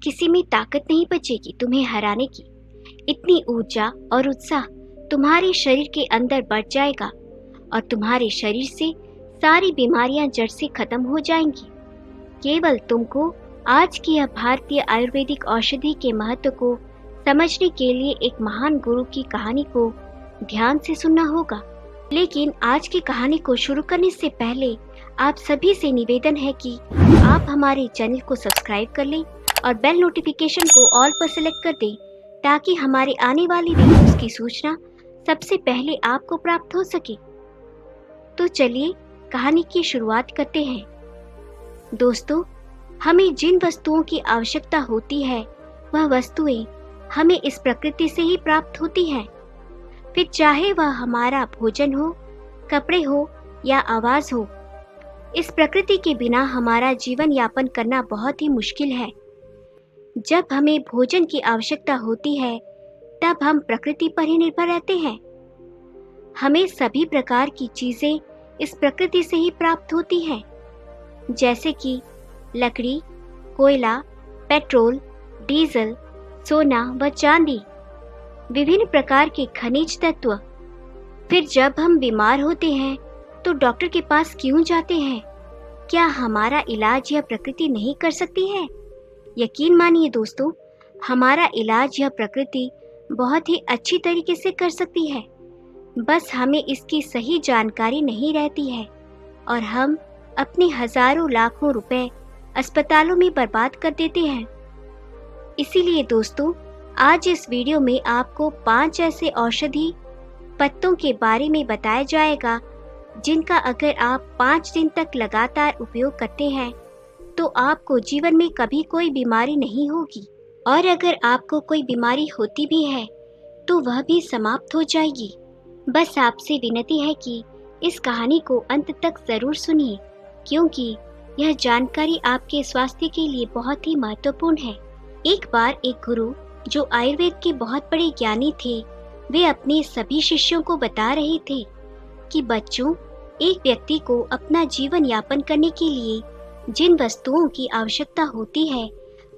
किसी में ताकत नहीं बचेगी तुम्हें हराने की। इतनी ऊर्जा और उत्साह तुम्हारे शरीर के अंदर बढ़ जाएगा और तुम्हारे शरीर से सारी बीमारियां जड़ से खत्म हो जाएंगी। केवल तुमको आज की यह भारतीय आयुर्वेदिक औषधि के महत्व को समझने के लिए एक महान गुरु की कहानी को ध्यान से सुनना होगा। लेकिन आज की कहानी को शुरू करने से पहले आप सभी से निवेदन है कि आप हमारे चैनल को सब्सक्राइब कर लें और बेल नोटिफिकेशन को ऑल पर सिलेक्ट कर दें ताकि हमारे आने वाली वीडियोस की सूचना सबसे पहले आपको प्राप्त हो सके। तो चलिए कहानी की शुरुआत करते हैं। दोस्तों, हमें जिन वस्तुओं की आवश्यकता होती है वह वस्तुएं हमें इस प्रकृति से ही प्राप्त होती हैं। फिर चाहे वह हमारा भोजन हो, कपड़े हो या आवाज हो, इस प्रकृति के बिना हमारा जीवन यापन करना बहुत ही मुश्किल है। जब हमें भोजन की आवश्यकता होती है तब हम प्रकृति पर ही निर्भर रहते हैं। हमें सभी प्रकार की चीजें इस प्रकृति से ही प्राप्त होती हैं, जैसे कि लकड़ी, कोयला, पेट्रोल, डीजल, सोना व चांदी, विभिन्न प्रकार के खनिज तत्व। फिर जब हम बीमार होते हैं तो डॉक्टर के पास क्यों जाते हैं? क्या हमारा इलाज यह प्रकृति नहीं कर सकती है? यकीन मानिए दोस्तों, हमारा इलाज यह प्रकृति बहुत ही अच्छी तरीके से कर सकती है। बस हमें इसकी सही जानकारी नहीं रहती है और हम अपने हजारों लाखों रुपए अस्पतालों में बर्बाद कर देते हैं। इसीलिए दोस्तों, आज इस वीडियो में आपको 5 ऐसे औषधि पत्तों के बारे में बताया जाएगा जिनका अगर आप 5 दिन तक लगातार उपयोग करते हैं तो आपको जीवन में कभी कोई बीमारी नहीं होगी, और अगर आपको कोई बीमारी होती भी है तो वह भी समाप्त हो जाएगी। बस आपसे विनती है कि इस कहानी को अंत तक जरूर सुनिए, क्योंकि यह जानकारी आपके स्वास्थ्य के लिए बहुत ही महत्वपूर्ण है। एक बार एक गुरु जो आयुर्वेद के बहुत बड़े ज्ञानी थे, वे अपने सभी शिष्यों को बता रहे थे कि बच्चों, एक व्यक्ति को अपना जीवन यापन करने के लिए जिन वस्तुओं की आवश्यकता होती है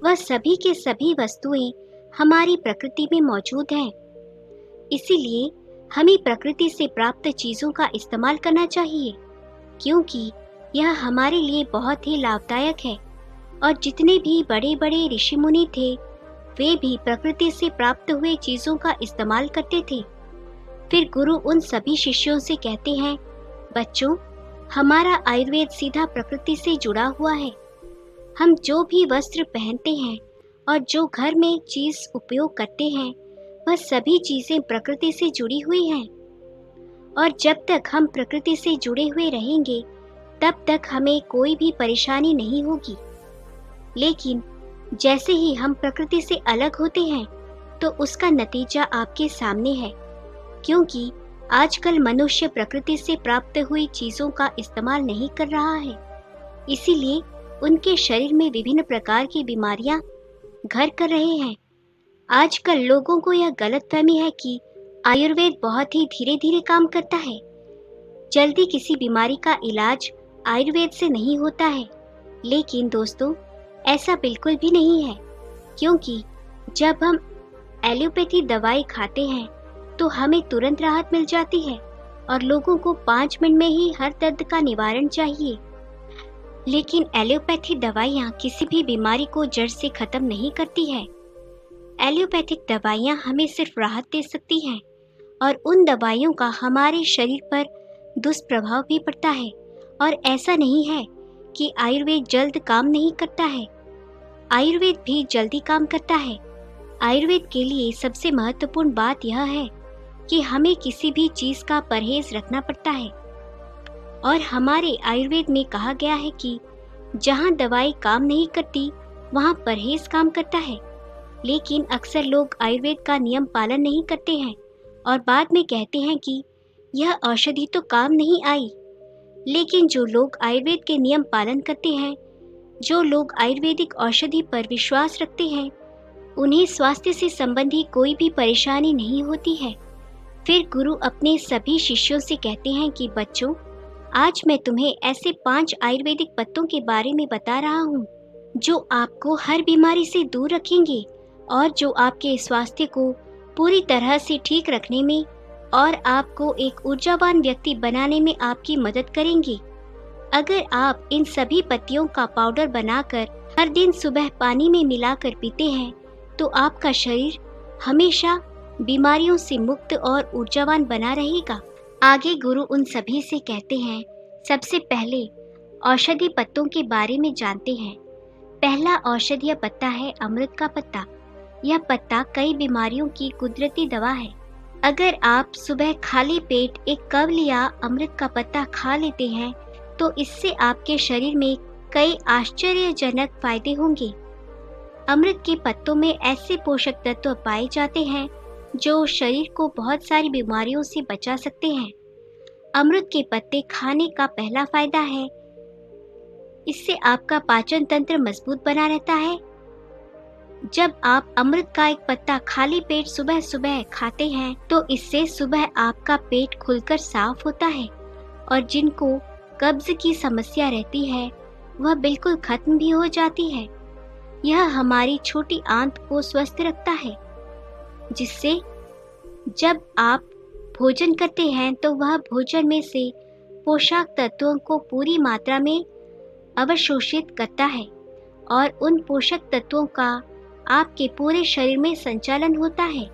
वह सभी के सभी वस्तुएं हमारी प्रकृति में मौजूद हैं। इसीलिए हमें प्रकृति से प्राप्त चीजों का इस्तेमाल करना चाहिए, क्योंकि यह हमारे लिए बहुत ही लाभदायक है। और जितने भी बड़े बड़े ऋषि मुनि थे वे भी प्रकृति से प्राप्त हुए चीजों का इस्तेमाल करते थे। फिर गुरु उन सभी शिष्यों से कहते हैं, बच्चों, हमारा आयुर्वेद सीधा प्रकृति से जुड़ा हुआ है। हम जो भी वस्त्र पहनते हैं और जो घर में चीज उपयोग करते हैं वह सभी चीजें प्रकृति से जुड़ी हुई हैं। और जब तक हम प्रकृति से जुड़े हुए रहेंगे तब तक हमें कोई भी परेशानी नहीं होगी। लेकिन जैसे ही हम प्रकृति से अलग होते हैं तो उसका नतीजा आपके सामने है, क्योंकि आजकल मनुष्य प्रकृति से प्राप्त हुई चीजों का इस्तेमाल नहीं कर रहा है। इसीलिए उनके शरीर में विभिन्न प्रकार की बीमारियां घर कर रहे हैं। आजकल लोगों को यह गलतफहमी है कि आयुर्वेद बहुत ही धीरे धीरे काम करता है, जल्दी किसी बीमारी का इलाज आयुर्वेद से नहीं होता है। लेकिन दोस्तों, ऐसा बिल्कुल भी नहीं है, क्योंकि जब हम एलोपैथी दवाई खाते हैं तो हमें तुरंत राहत मिल जाती है और लोगों को 5 मिनट में ही हर दर्द का निवारण चाहिए। लेकिन एलोपैथी दवाइयाँ किसी भी बीमारी को जड़ से खत्म नहीं करती है। एलोपैथिक दवाइयाँ हमें सिर्फ राहत दे सकती हैं और उन दवाइयों का हमारे शरीर पर दुष्प्रभाव भी पड़ता है। और ऐसा नहीं है कि आयुर्वेद जल्द काम नहीं करता है, आयुर्वेद भी जल्दी काम करता है। आयुर्वेद के लिए सबसे महत्वपूर्ण बात यह है कि हमें किसी भी चीज का परहेज रखना पड़ता है। और हमारे आयुर्वेद में कहा गया है कि जहाँ दवाई काम नहीं करती वहाँ परहेज काम करता है। लेकिन अक्सर लोग आयुर्वेद का नियम पालन नहीं करते हैं और बाद में कहते हैं कि यह औषधि तो काम नहीं आई। लेकिन जो लोग आयुर्वेद के नियम पालन करते हैं, जो लोग आयुर्वेदिक औषधि पर विश्वास रखते हैं, उन्हें स्वास्थ्य से संबंधी कोई भी परेशानी नहीं होती है। फिर गुरु अपने सभी शिष्यों से कहते हैं कि बच्चों, आज मैं तुम्हें ऐसे 5 आयुर्वेदिक पत्तों के बारे में बता रहा हूँ जो आपको हर बीमारी से दूर रखेंगे और जो आपके स्वास्थ्य को पूरी तरह से ठीक रखने में और आपको एक ऊर्जावान व्यक्ति बनाने में आपकी मदद करेंगे। अगर आप इन सभी पत्तियों का पाउडर बनाकर हर दिन सुबह पानी में मिलाकर पीते हैं तो आपका शरीर हमेशा बीमारियों से मुक्त और ऊर्जावान बना रहेगा। आगे गुरु उन सभी से कहते हैं, सबसे पहले औषधि पत्तों के बारे में जानते हैं। पहला औषधीय पत्ता है अमृत का पत्ता। यह पत्ता कई बीमारियों की कुदरती दवा है। अगर आप सुबह खाली पेट एक कवल या अमृत का पत्ता खा लेते हैं तो इससे आपके शरीर में कई आश्चर्यजनक फायदे होंगे। अमृत के पत्तों में ऐसे पोषक तत्व पाए जाते हैं जो शरीर को बहुत सारी बीमारियों से बचा सकते हैं। अमृत के पत्ते खाने का पहला फायदा है, इससे आपका पाचन तंत्र मजबूत बना रहता है। जब आप अमृत का एक पत्ता खाली पेट सुबह सुबह खाते हैं तो इससे सुबह आपका पेट खुलकर साफ होता है और जिनको कब्ज की समस्या रहती है वह बिल्कुल खत्म भी हो जाती है। यह हमारी छोटी आंत को स्वस्थ रखता है, जिससे जब आप भोजन करते हैं तो वह भोजन में से पोषक तत्वों को पूरी मात्रा में अवशोषित करता है और उन पोषक तत्वों का आपके पूरे शरीर में संचालन होता है,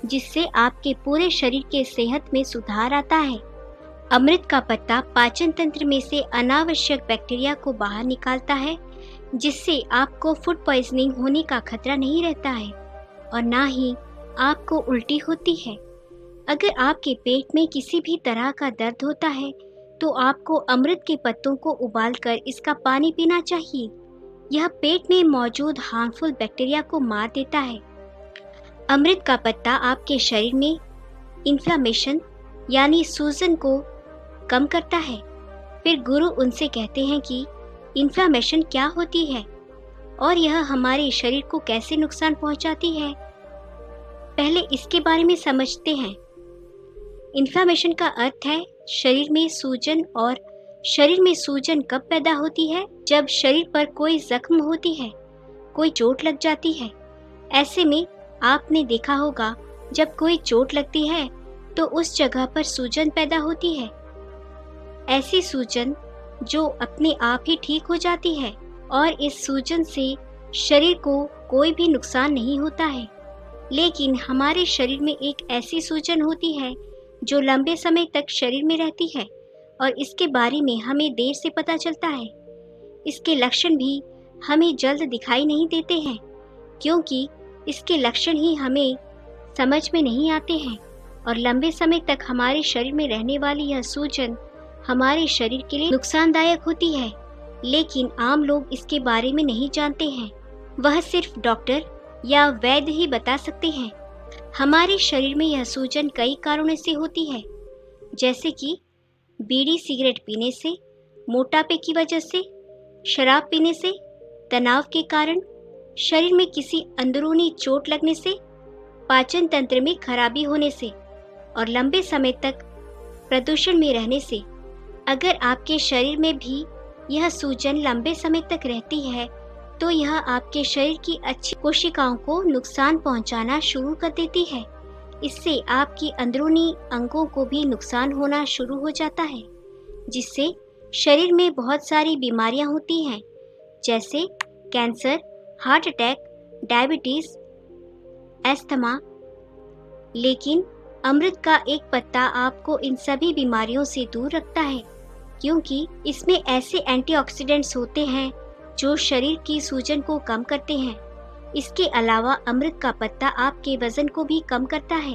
जिससे आपके पूरे शरीर के सेहत में सुधार आता है। अमृत का पत्ता पाचन तंत्र में से अनावश्यक बैक्टीरिया को बाहर निकालता है, जिससे आपको फूड पॉइजनिंग होने का खतरा नहीं रहता है और ना ही आपको उल्टी होती है। अगर आपके पेट में किसी भी तरह का दर्द होता है तो आपको अमृत के पत्तों को उबालकर इसका पानी पीना चाहिए। यह पेट में मौजूद हार्मफुल बैक्टीरिया को मार देता है। अमृत का पत्ता आपके शरीर में इन्फ्लामेशन यानी सूजन को कम करता है। फिर गुरु उनसे कहते हैं कि इन्फ्लामेशन क्या होती है और यह हमारे शरीर को कैसे नुकसान पहुंचाती है। पहले इसके बारे में समझते हैं। इन्फ्लामेशन का अर्थ है शरीर में सूजन, और शरीर में सूजन कब पैदा होती है? जब शरीर पर कोई जख्म होती है, कोई चोट लग जाती है। ऐसे में आपने देखा होगा जब कोई चोट लगती है तो उस जगह पर सूजन पैदा होती है। ऐसी सूजन जो अपने आप ही ठीक हो जाती है और इस सूजन से शरीर को कोई भी नुकसान नहीं होता है। लेकिन हमारे शरीर में एक ऐसी सूजन होती है जो लंबे समय तक शरीर में रहती है और इसके बारे में हमें देर से पता चलता है। इसके लक्षण भी हमें जल्द दिखाई नहीं देते हैं, क्योंकि इसके लक्षण ही हमें समझ में नहीं आते हैं और लंबे समय तक हमारे शरीर में रहने वाली यह सूजन हमारे शरीर के लिए नुकसानदायक होती है। लेकिन आम लोग इसके बारे में नहीं जानते हैं, वह सिर्फ डॉक्टर या वैद्य ही बता सकते हैं। हमारे शरीर में यह सूजन कई कारणों से होती है, जैसे कि बीड़ी सिगरेट पीने से, मोटापे की वजह से, शराब पीने से, तनाव के कारण, शरीर में किसी अंदरूनी चोट लगने से, पाचन तंत्र में खराबी होने से और लंबे समय तक प्रदूषण में रहने से। अगर आपके शरीर में भी यह सूजन लंबे समय तक रहती है तो यह आपके शरीर की अच्छी कोशिकाओं को नुकसान पहुंचाना शुरू कर देती है। इससे आपकी अंदरूनी अंगों को भी नुकसान होना शुरू हो जाता है, जिससे शरीर में बहुत सारी बीमारियां होती हैं, जैसे cancer, heart attack, diabetes, asthma. लेकिन अमृत का एक पत्ता आपको इन सभी बीमारियों से दूर रखता है, क्योंकि इसमें ऐसे एंटीऑक्सीडेंट्स होते हैं जो शरीर की सूजन को कम करते हैं। इसके अलावा अमृत का पत्ता आपके वजन को भी कम करता है।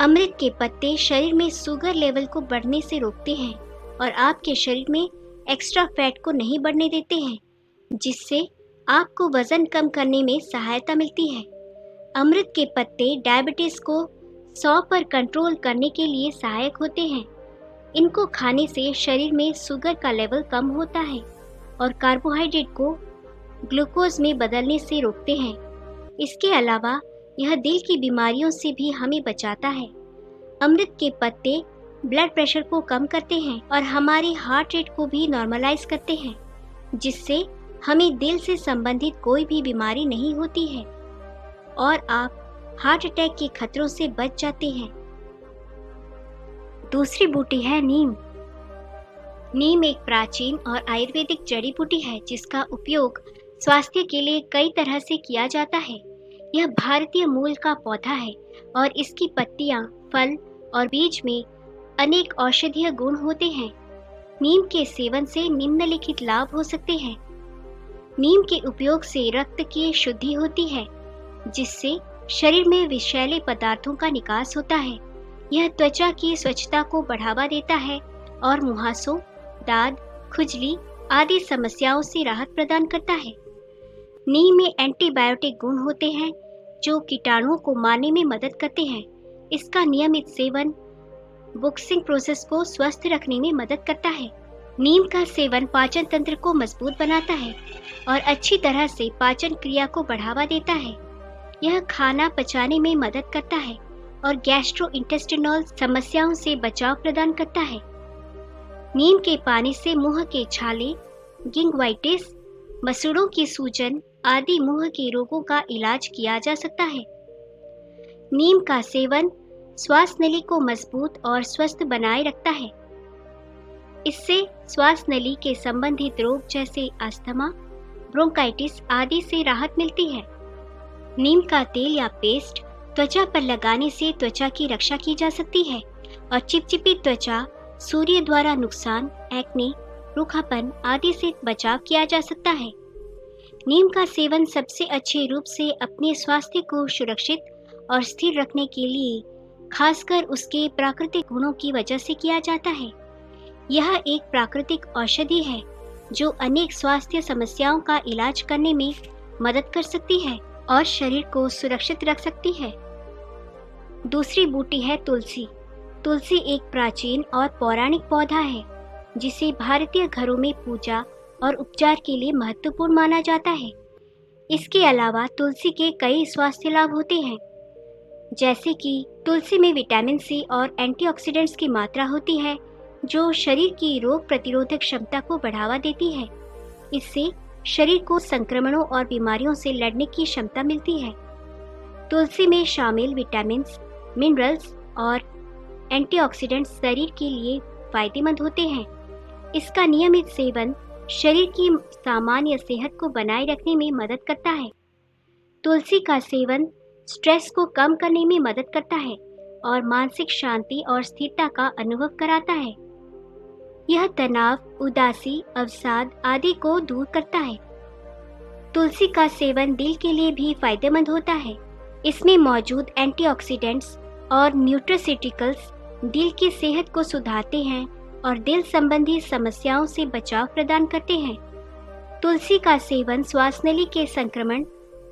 अमृत के पत्ते शरीर में शुगर लेवल को बढ़ने से रोकते हैं और आपके शरीर में एक्स्ट्रा फैट को नहीं बढ़ने देते हैं, जिससे आपको वजन कम करने में सहायता मिलती है। अमृत के पत्ते डायबिटीज को 100 पर कंट्रोल करने के लिए सहायक होते हैं। इनको खाने से शरीर में शुगर का लेवल कम होता है और कार्बोहाइड्रेट को ग्लूकोज में बदलने से रोकते हैं। इसके अलावा यह दिल की बीमारियों से भी हमें बचाता है। अमृत के पत्ते ब्लड प्रेशर को कम करते हैं और हमारी हार्ट रेट को भी नॉर्मलाइज करते हैं, जिससे हमें दिल से संबंधित कोई भी बीमारी नहीं होती है और आप हार्ट अटैक के खतरों से बच जाते हैं। दूसरी बूटी है नीम। नीम एक प्राचीन और आयुर्वेदिक जड़ी बूटी है जिसका उपयोग स्वास्थ्य के लिए कई तरह से किया जाता है। यह भारतीय मूल का पौधा है और इसकी पत्तियां, फल और बीज में अनेक औषधीय गुण होते हैं। नीम के सेवन से निम्नलिखित लाभ हो सकते हैं। नीम के उपयोग से रक्त की शुद्धि होती है जिससे शरीर में विषैले पदार्थों का निकास होता है। यह त्वचा की स्वच्छता को बढ़ावा देता है और मुहासों, दाद, खुजली आदि समस्याओं से राहत प्रदान करता है। नीम में एंटीबायोटिक गुण होते हैं जो कीटाणुओं को मारने में मदद करते हैं। इसका नियमित सेवन बुक्सिंग प्रोसेस को स्वस्थ रखने में मदद करता है। नीम का सेवन पाचन तंत्र को मजबूत बनाता है और अच्छी तरह से पाचन क्रिया को बढ़ावा देता है। यह खाना पचाने में मदद करता है और गैस्ट्रोइंटेस्टिनल समस्याओं से बचाव प्रदान करता है। नीम के पानी से मुंह के छाले, गिंगिवाइटिस, मसूड़ों की सूजन आदि मुंह के रोगों का इलाज किया जा सकता है। नीम का सेवन श्वास नली को मजबूत और स्वस्थ बनाए रखता है। इससे श्वास नली के संबंधित रोग जैसे अस्थमा, ब्रोंकाइटिस आदि से राहत मिलती है। नीम का तेल या पेस्ट त्वचा पर लगाने से त्वचा की रक्षा की जा सकती है और चिपचिपी त्वचा, सूर्य द्वारा नुकसान, एक्ने, रूखापन आदि से बचाव किया जा सकता है। नीम का सेवन सबसे अच्छे रूप से अपने स्वास्थ्य को सुरक्षित और स्थिर रखने के लिए खासकर उसके प्राकृतिक गुणों की वजह से किया जाता है। यह एक प्राकृतिक औषधि है जो अनेक स्वास्थ्य समस्याओं का इलाज करने में मदद कर सकती है और शरीर को सुरक्षित रख सकती है। दूसरी बूटी है तुलसी। तुलसी एक प्राचीन और पौराणिक पौधा है जिसे भारतीय घरों में पूजा और उपचार के लिए महत्वपूर्ण माना जाता है। इसके अलावा तुलसी के कई स्वास्थ्य लाभ होते हैं, जैसे कि तुलसी में विटामिन सी और एंटीऑक्सीडेंट्स की मात्रा होती है जो शरीर की रोग प्रतिरोधक क्षमता को बढ़ावा देती है। इससे शरीर को संक्रमणों और बीमारियों से लड़ने की क्षमता मिलती है। तुलसी में शामिल विटामिन्स, मिनरल्स और एंटीऑक्सीडेंट्स शरीर के लिए फायदेमंद होते हैं। इसका नियमित सेवन शरीर की सामान्य सेहत को बनाए रखने में मदद करता है। तुलसी का सेवन स्ट्रेस को कम करने में मदद करता है और मानसिक शांति और स्थिरता का अनुभव कराता है। यह तनाव, उदासी, अवसाद आदि को दूर करता है। तुलसी का सेवन दिल के लिए भी फायदेमंद होता है। इसमें मौजूद एंटीऑक्सीडेंट्स और न्यूट्रास्यूटिकल्स दिल की सेहत को सुधारते हैं और दिल संबंधी समस्याओं से बचाव प्रदान करते हैं। तुलसी का सेवन श्वास नली के संक्रमण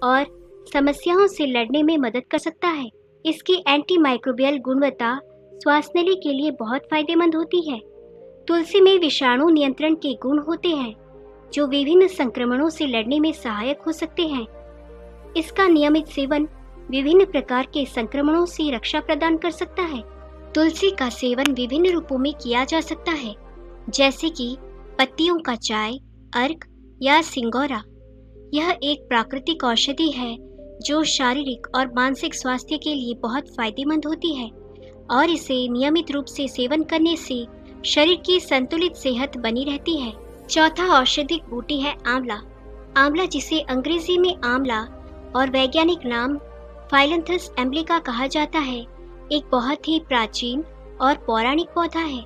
और समस्याओं से लड़ने में मदद कर सकता है। इसकी एंटीमाइक्रोबियल गुणवत्ता श्वास नली के लिए बहुत फायदेमंद होती है। तुलसी में विषाणु नियंत्रण के गुण होते हैं जो विभिन्न संक्रमणों से लड़ने में सहायक हो सकते हैं। इसका नियमित सेवन विभिन्न प्रकार के संक्रमणों से रक्षा प्रदान कर सकता है। तुलसी का सेवन विभिन्न रूपों में किया जा सकता है, जैसे कि पत्तियों का चाय, अर्क या सिंगोरा। यह एक प्राकृतिक औषधि है जो शारीरिक और मानसिक स्वास्थ्य के लिए बहुत फायदेमंद होती है और इसे नियमित रूप से सेवन करने से शरीर की संतुलित सेहत बनी रहती है। चौथा औषधिक बूटी है आंवला। आंवला, जिसे अंग्रेजी में आंवला और वैज्ञानिक नाम फाइलैंथस एम्ब्लिका कहा जाता है, एक बहुत ही प्राचीन और पौराणिक पौधा है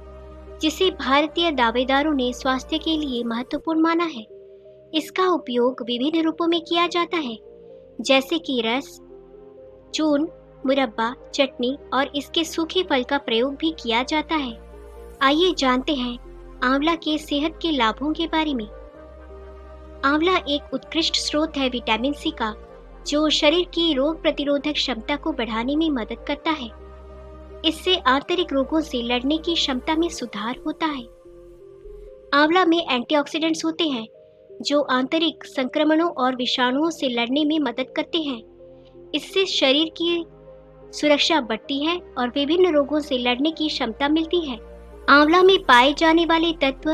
जिसे भारतीय दावेदारों ने स्वास्थ्य के लिए महत्वपूर्ण माना है। इसका उपयोग विभिन्न रूपों में किया जाता है, जैसे कि रस, चूर्ण, मुरब्बा, चटनी और इसके सूखे फल का प्रयोग भी किया जाता है। आइए जानते हैं आंवला के सेहत के लाभों के बारे में। आंवला एक उत्कृष्ट स्रोत है विटामिन सी का, जो शरीर की रोग प्रतिरोधक क्षमता को बढ़ाने में मदद करता है। इससे आंतरिक रोगों से लड़ने की क्षमता में सुधार होता है। आंवला में एंटीऑक्सीडेंट्स होते हैं जो आंतरिक संक्रमणों और विषाणुओं से लड़ने में मदद करते हैं। इससे शरीर की सुरक्षा बढ़ती है और विभिन्न रोगों से लड़ने की क्षमता मिलती है। आंवला में पाए जाने वाले तत्व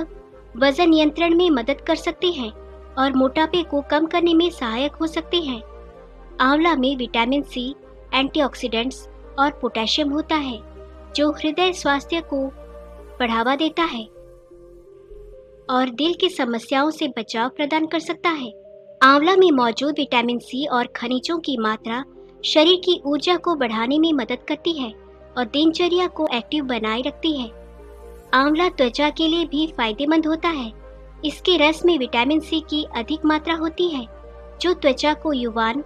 वजन नियंत्रण में मदद कर सकते हैं और मोटापे को कम करने में सहायक हो सकते हैं। आंवला में विटामिन सी, एंटीऑक्सीडेंट्स और पोटेशियम होता है जो हृदय स्वास्थ्य को बढ़ावा देता है और दिल की समस्याओं से बचाव प्रदान कर सकता है। आंवला में मौजूद विटामिन सी और खनिजों की मात्रा शरीर की ऊर्जा को बढ़ाने में मदद करती है और दिनचर्या को एक्टिव बनाए रखती है। आंवला त्वचा के लिए भी फायदेमंद होता है। इसके रस में विटामिन सी की अधिक मात्रा होती है जो त्वचा को युवान,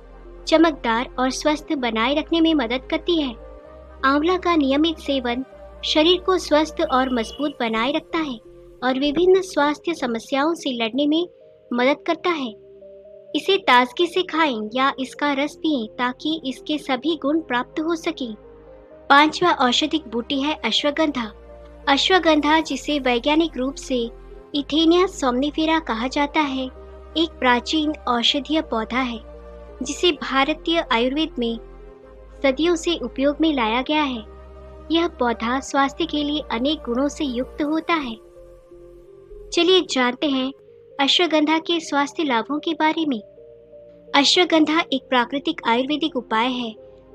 चमकदार और स्वस्थ बनाए रखने में मदद करती है। आंवला का नियमित सेवन शरीर को स्वस्थ और मजबूत बनाए रखता है और विभिन्न स्वास्थ्य समस्याओं से लड़ने में मदद करता है। इसे ताजगी से खाएं या इसका रस पिएं ताकि इसके सभी गुण प्राप्त हो सकें। 5वां औषधिक बूटी है अश्वगंधा। अश्वगंधा, जिसे वैज्ञानिक रूप से इथेनिया सोमनिफेरा कहा जाता है, एक प्राचीन औषधीय पौधा है जिसे भारतीय आयुर्वेद में सदियों से उपयोग में लाया गया है। यह पौधा स्वास्थ्य के लिए अनेक गुणों से युक्त होता है। चलिए जानते हैं अश्वगंधा के स्वास्थ्य लाभों के बारे में। अश्वगंधा एक प्राकृतिक आयुर्वेदिक उपाय है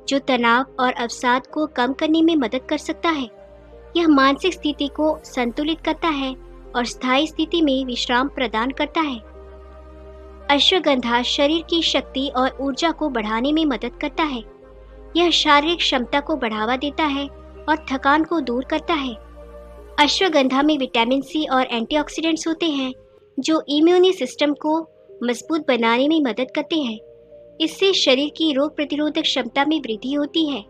जो तनाव और अवसाद को कम करने में मदद कर सकता है। यह मानसिक स्थिति को संतुलित करता है और स्थायी स्थिति में विश्राम प्रदान करता है। अश्वगंधा शरीर की शक्ति और ऊर्जा को बढ़ाने में मदद करता है। यह शारीरिक क्षमता को बढ़ावा देता है और थकान को दूर करता है। अश्वगंधा में विटामिन सी और एंटीऑक्सीडेंट्स होते हैं जो इम्यूनी सिस्टम को मजबूत बनाने में मदद करते हैं। इससे शरीर की रोग प्रतिरोधक क्षमता में वृद्धि होती है।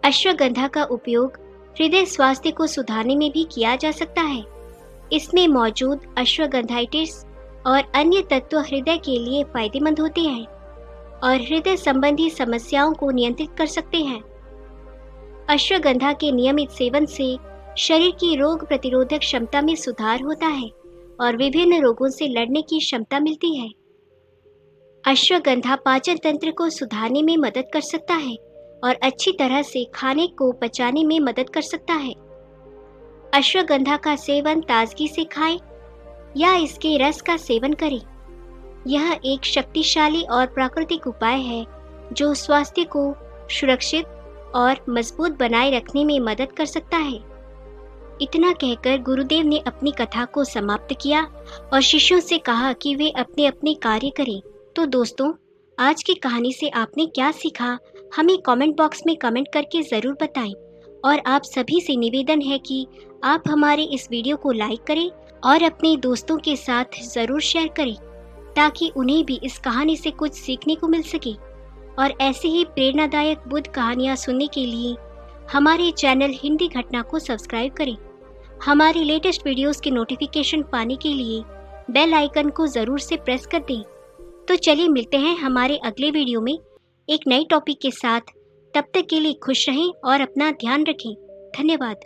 अश्वगंधा का उपयोग हृदय स्वास्थ्य को सुधारने में भी किया जा सकता है। इसमें मौजूद अश्वगंधाइटिस और अन्य तत्व हृदय के लिए फायदेमंद होते हैं और हृदय संबंधी समस्याओं को नियंत्रित कर सकते हैं। अश्वगंधा के नियमित सेवन से शरीर की रोग प्रतिरोधक क्षमता में सुधार होता है और विभिन्न रोगों से लड़ने की क्षमता मिलती है। अश्वगंधा पाचन तंत्र को सुधारने में मदद कर सकता है और अच्छी तरह से खाने को पचाने में मदद कर सकता है। अश्वगंधा का सेवन ताजगी से खाएं या इसके रस का सेवन करें। यह एक शक्तिशाली और प्राकृतिक उपाय है जो स्वास्थ्य को सुरक्षित और मजबूत बनाए रखने में मदद कर सकता है। इतना कहकर गुरुदेव ने अपनी कथा को समाप्त किया और शिष्यों से कहा कि वे अपने अपने कार्य करें। तो दोस्तों, आज की कहानी से आपने क्या सीखा, हमें कमेंट बॉक्स में कमेंट करके ज़रूर बताएं। और आप सभी से निवेदन है कि आप हमारे इस वीडियो को लाइक करें और अपने दोस्तों के साथ ज़रूर शेयर करें ताकि उन्हें भी इस कहानी से कुछ सीखने को मिल सके। और ऐसे ही प्रेरणादायक बुद्ध कहानियाँ सुनने के लिए हमारे चैनल हिंदी घटना को सब्सक्राइब करें। हमारी लेटेस्ट वीडियोस के नोटिफिकेशन पाने के लिए बेल आइकन को ज़रूर से प्रेस कर दें। तो चलिए मिलते हैं हमारे अगले वीडियो में एक नई टॉपिक के साथ। तब तक के लिए खुश रहें और अपना ध्यान रखें। धन्यवाद।